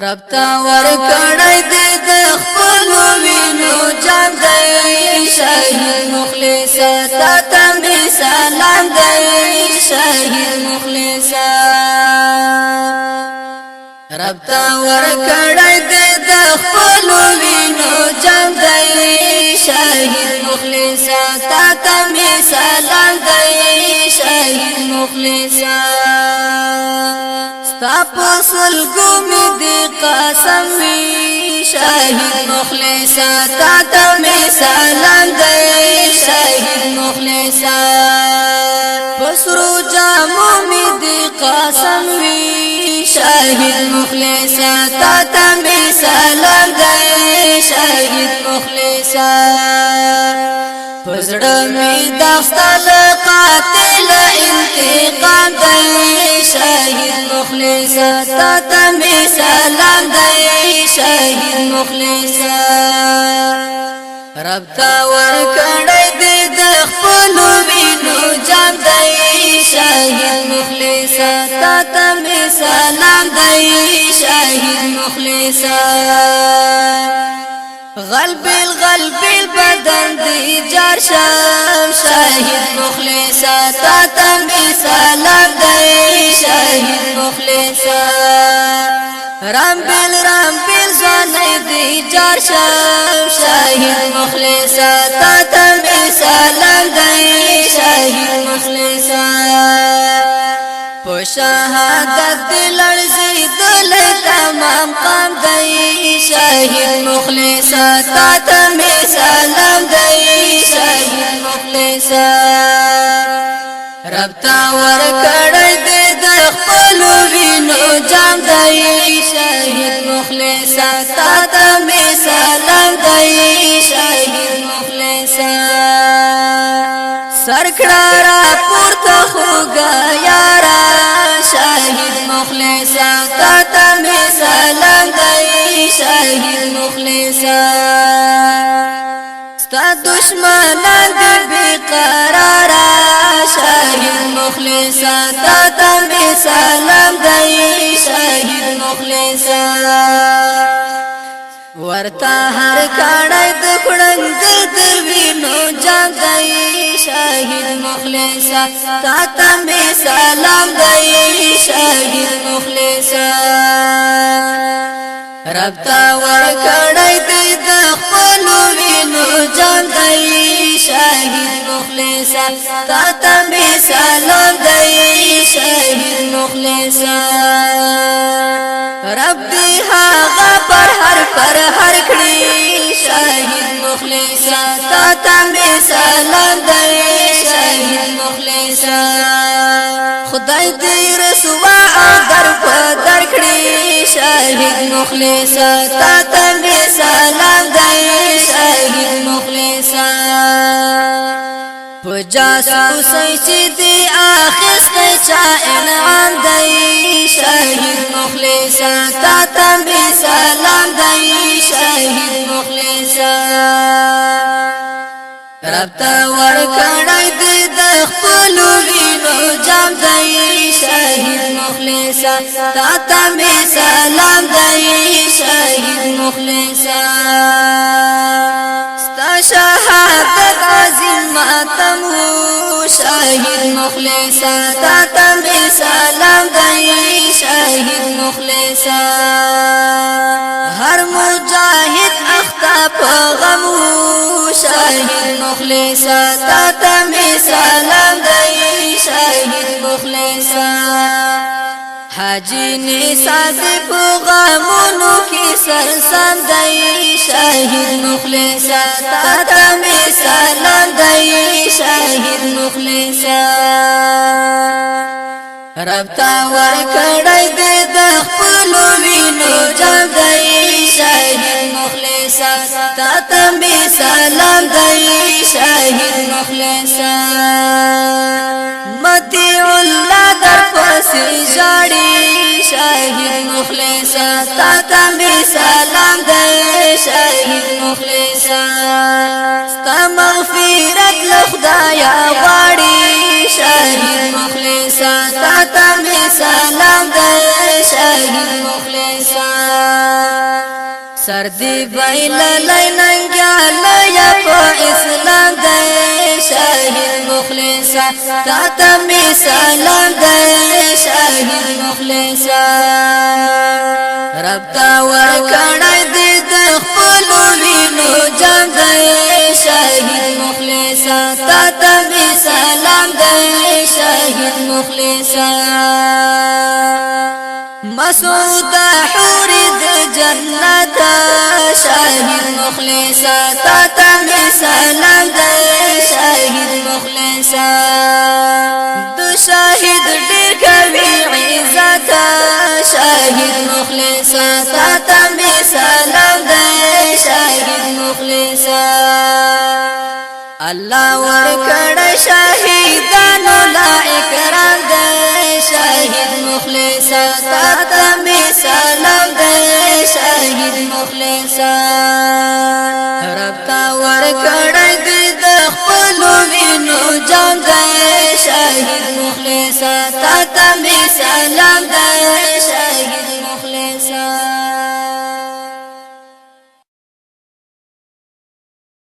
رب تا ور کړای دې د خپل وینو جام دې شهید مخلص تا ته می سلام دې شهید مخلص رب تا ور کړای دې د خپل وینو جام دې شهید مخلص تا ته می سلام دې شهید مخلص تپسل گمی دی قسم وی شهید مخلص تا ته می سلام دی شهید مخلص پسرو جامو می دی قسم وی شهید مخلص تا ته می سلام دی شهید مخلص پزړه می داستل قاتل انتقام دی شهید مخلص تا ته می سلام دی شهید مخلص رب تا ور کړی دې د خپل وینو جام دی شهید مخلص تا ته می سلام دی شهید مخلص غلب البدن دی جار شام شهید مخلص تا ته می سلام دی شهید مخلص رامبل زنه دی جار شام شهید مخلص تا ته می سلام دی شهید مخلص په شهادت لړزي دل تمام قام دی شهید مخلص تا ته می سلام دی شهید مخلص رب تا ور کړی دې د خپل وینو جام دی شهید مخلص تا ته می سلام دی شهید مخلص سرکړه را پورته خوګا یارا شهید مخلص تا ته می سلام دی شهید مخلص ستا دشمنان دی بیقرارا شهید مخلص تا ته می سلام دی شهید مخلص ورتا هر کړای د کړنګ د وینو جام دی شهید مخلص تا ته می سلام دی شهید مخلص رب تا ور کړای دې د خپل وینو جام دی شهید مخلص تا ته می سلام دی شهید مخلص رب دې هغه پر هر کړی شهید مخلص تا ته می سلام دی شهید مخلص خدای دې رسوا در کړی شهید مخلص تا ته می سلام دی شهید مخلص په جاسوسۍ چې دی اخیستی چا انعام دی شهید مخلص تا ته می سلام دی شهید مخلص رب تا ور کړی دې د خپل وینو جام دی شهید مخلص تا ته می سلام دی شهید مخلص ستا شهادت عظیم ماتم شهید مخلص تا ته می سلام دی شهید مخلص هر مجاهد اختا په غم شهید مخلص تا ته می سلام دی شهید مخلص حاجی نساز په غمونو کې سرسام دی شهید مخلص تا ته می سلام دی شهید مخلص رب تا ور کړی دې د خپل وینو جام دی شهید مخلص تا ته می سلام دی شهید مخلص متی الله در پسې ژاړي شهید مخلص تا ته می سلام دی شهید مخلص ستا مغفرت له خدایا غواړي شهید مخلص تا ته می سلام دی شهید مخلصا سردی بیل لیننگال یا پا اسلام دے شهید مخلصا تا می سلام دے شهید مخلصا رب تا ورکړای دې د خپل وینو جام دې شهید مخلصا تا می سلام دې شهید مخلصا مسعود حور د جنت شهید مخلصا تا می سلام دې شهید مخلصا د شهید ډېر کوي عزت شهید مخلصا تا می سلام دې شهید مخلصا الله ورکړ شهیدانو لا اکرام دې شهید مخلصا تا می سلام دې شهید مخلصا رب تا ورکړ دې د خپل وینو جام دې شهید مخلصا تا می سلام دې شهید مخلصا